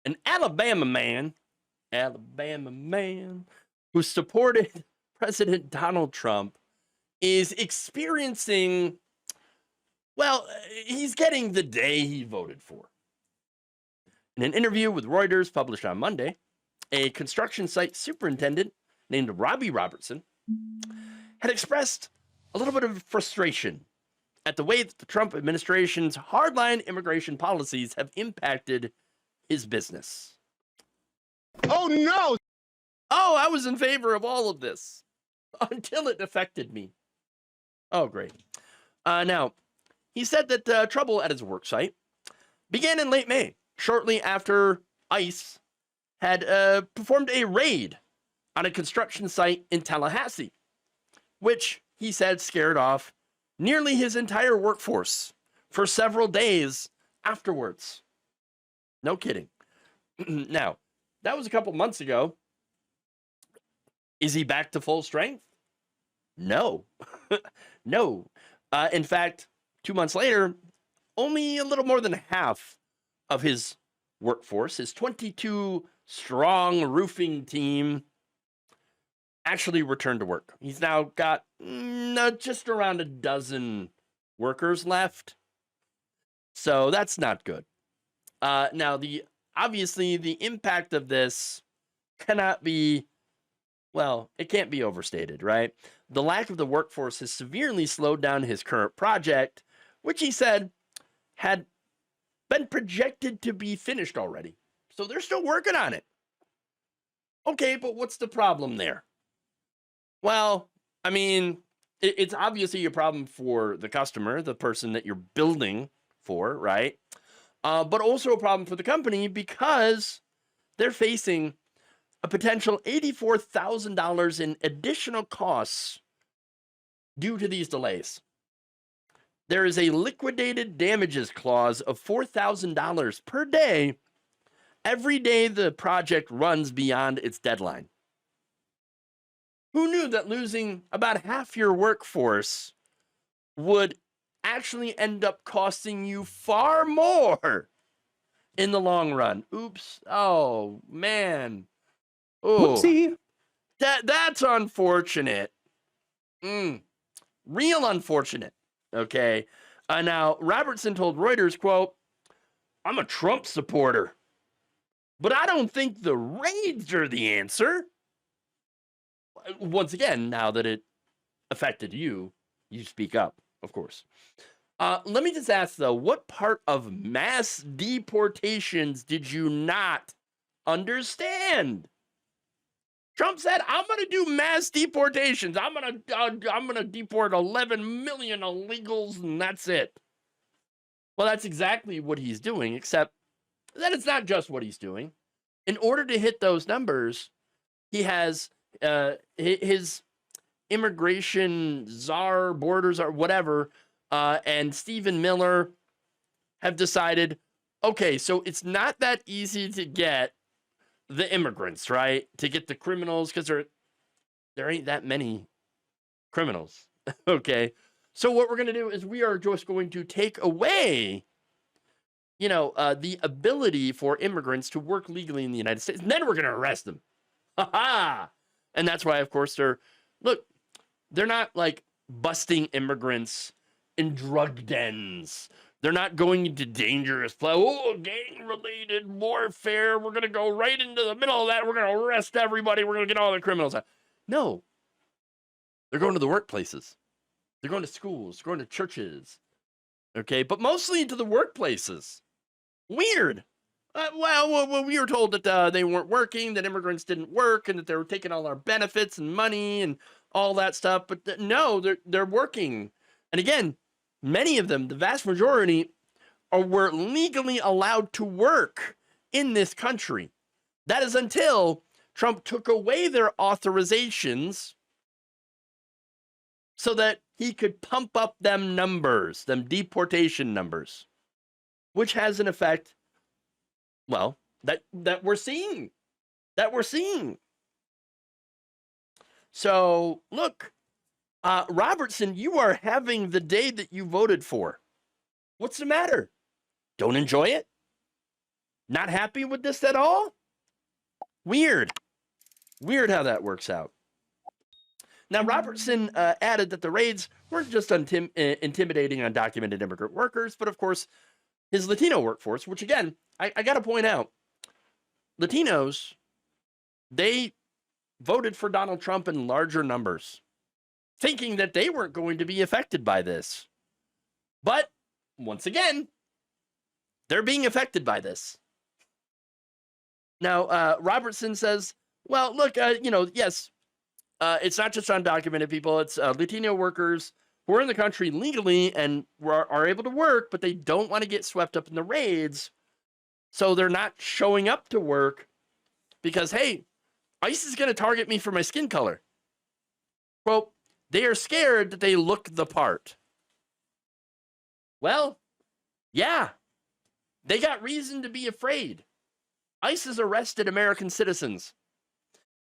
an Alabama man who supported President Donald Trump is experiencing, well, he's getting the day he voted for. In an interview with Reuters published on Monday, a construction site superintendent named Robby Robertson had expressed a little bit of frustration at the way that the Trump administration's hardline immigration policies have impacted his business. Oh, no! Oh, I was in favor of all of this until it affected me. Oh, great. Now, he said that trouble at his work site began in late May, shortly after ICE had performed a raid on a construction site in Tallahassee, which he said scared off nearly his entire workforce for several days afterwards. No kidding. Now, that was a couple months ago. Is he back to full strength? No. No. In fact, 2 months later, only a little more than half of his workforce, his 22-strong roofing team, actually returned to work. He's now got just around a dozen workers left. So that's not good. Now, obviously, the impact of this cannot be, well, it can't be overstated, right? The lack of the workforce has severely slowed down his current project, which he said had been projected to be finished already. So they're still working on it. Okay, but what's the problem there? Well, I mean, it's obviously a problem for the customer, the person that you're building for, right? But also a problem for the company because they're facing a potential $84,000 in additional costs due to these delays. There is a liquidated damages clause of $4,000 per day every day the project runs beyond its deadline. Who knew that losing about half your workforce would actually end up costing you far more in the long run? Oops. Oh, man. Oh, whoopsie. That's unfortunate. Real unfortunate. Okay. Now, Robertson told Reuters, quote, "I'm a Trump supporter, but I don't think the raids are the answer." Once again, now that it affected you, you speak up, of course. Let me just ask, though, what part of mass deportations did you not understand? Trump said, "I'm going to do mass deportations. I'm going to deport 11 million illegals, and that's it." Well, that's exactly what he's doing, except that it's not just what he's doing. In order to hit those numbers, he has his immigration czar, borders, or whatever, and Stephen Miller have decided, okay, so it's not that easy to get the immigrants, right? To get the criminals, because there ain't that many criminals. Okay. So what we're going to do is we are just going to take away, the ability for immigrants to work legally in the United States, and then we're going to arrest them. Ha ha. And that's why, of course, they're not like busting immigrants in drug dens. They're not going into dangerous gang-related warfare. We're going to go right into the middle of that. We're going to arrest everybody. We're going to get all the criminals out. No. They're going to the workplaces. They're going to schools. They're going to churches. Okay, but mostly into the workplaces. Weird. Well, we were told that they weren't working, that immigrants didn't work, and that they were taking all our benefits and money and all that stuff. But no, they're working. And again, many of them, the vast majority, were legally allowed to work in this country. That is until Trump took away their authorizations so that he could pump up them numbers, them deportation numbers, which has an effect, well, that we're seeing. So, look, Robertson, you are having the day that you voted for. What's the matter? Don't enjoy it? Not happy with this at all? Weird. Weird how that works out. Now, Robertson added that the raids weren't just intimidating undocumented immigrant workers, but of course, his Latino workforce, which again, I got to point out, Latinos, they voted for Donald Trump in larger numbers, thinking that they weren't going to be affected by this. But once again, they're being affected by this. Now, Robertson says, well, look, yes, it's not just undocumented people. It's Latino workers who are in the country legally and are able to work, but they don't want to get swept up in the raids. So they're not showing up to work because, hey, ICE is going to target me for my skin color. Well, they are scared that they look the part. Well, yeah, they got reason to be afraid. ICE has arrested American citizens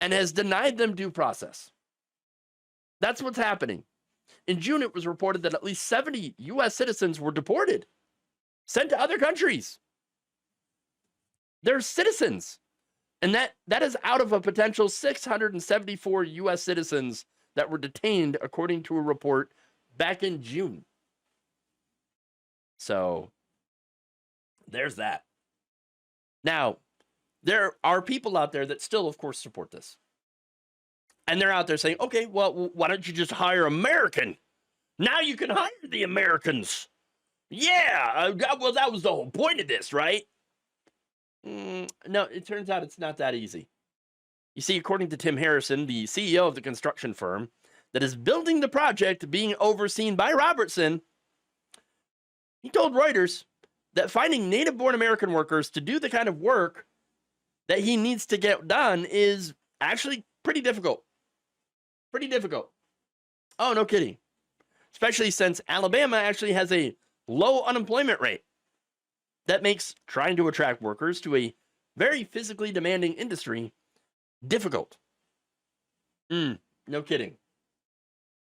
and has denied them due process. That's what's happening. In June, it was reported that at least 70 U.S. citizens were deported, sent to other countries. They're citizens. And that is out of a potential 674 U.S. citizens that were detained, according to a report back in June. So there's that. Now, there are people out there that still, of course, support this. And they're out there saying, okay, well, why don't you just hire American? Now you can hire the Americans. Yeah, well, that was the whole point of this, right? No, it turns out it's not that easy. You see, according to Tim Harrison, the CEO of the construction firm that is building the project being overseen by Robertson, he told Reuters that finding native-born American workers to do the kind of work that he needs to get done is actually pretty difficult. Pretty difficult. Oh, no kidding. Especially since Alabama actually has a low unemployment rate. That makes trying to attract workers to a very physically demanding industry difficult. No kidding.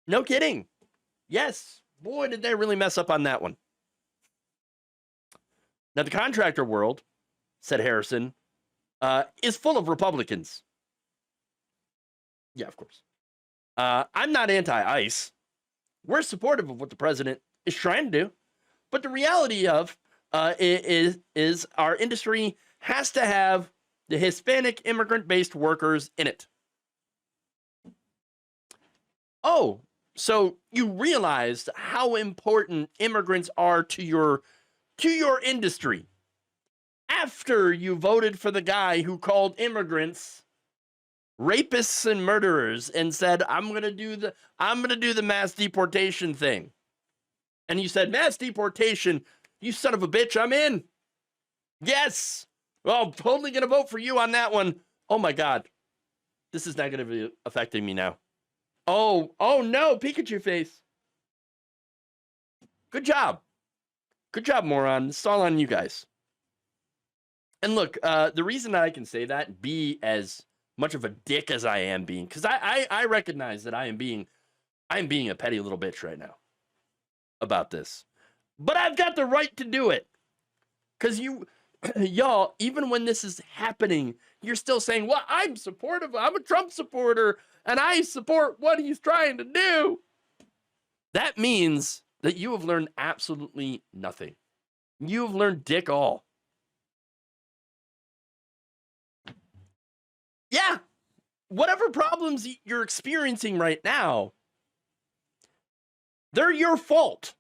No kidding. Yes. Boy, did they really mess up on that one. Now, the contractor world, said Harrison, is full of Republicans. Yeah, of course. I'm not anti-ICE. We're supportive of what the president is trying to do. But the reality of is our industry has to have the Hispanic immigrant-based workers in it. Oh, so you realized how important immigrants are to your industry after you voted for the guy who called immigrants rapists and murderers and said, I'm gonna do the mass deportation thing. And you said, mass deportation, you son of a bitch, I'm in. Yes. Well, I'm totally gonna vote for you on that one. Oh my God. This is not gonna be affecting me now. Oh no, Pikachu face. Good job. Good job, moron. It's all on you guys. And look, the reason that I can say that and be as much of a dick as I am being, because I recognize that I am being a petty little bitch right now about this. But I've got the right to do it. Because y'all, even when this is happening, you're still saying, well, I'm supportive. I'm a Trump supporter, and I support what he's trying to do. That means that you have learned absolutely nothing. You have learned dick all. Yeah, whatever problems you're experiencing right now, they're your fault.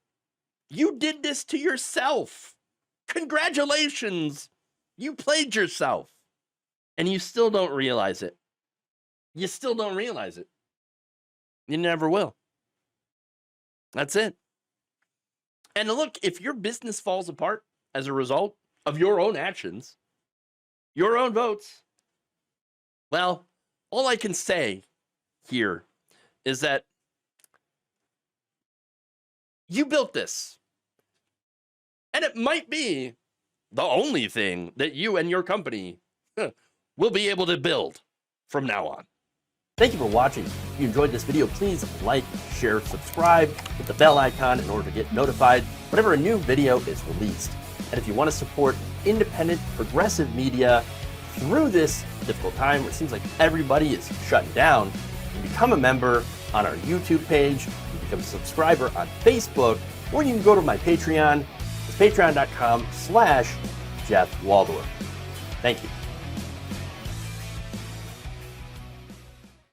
You did this to yourself. Congratulations. You played yourself. And you still don't realize it. You still don't realize it. You never will. That's it. And look, if your business falls apart as a result of your own actions, your own votes, well, all I can say here is that you built this. And it might be the only thing that you and your company will be able to build from now on. Thank you for watching. If you enjoyed this video, please like, share, subscribe, hit the bell icon in order to get notified whenever a new video is released. And if you want to support independent, progressive media through this difficult time where it seems like everybody is shutting down, you can become a member on our YouTube page, you can become a subscriber on Facebook, or you can go to my Patreon. It's patreon.com/Jeff Waldorf. Thank you.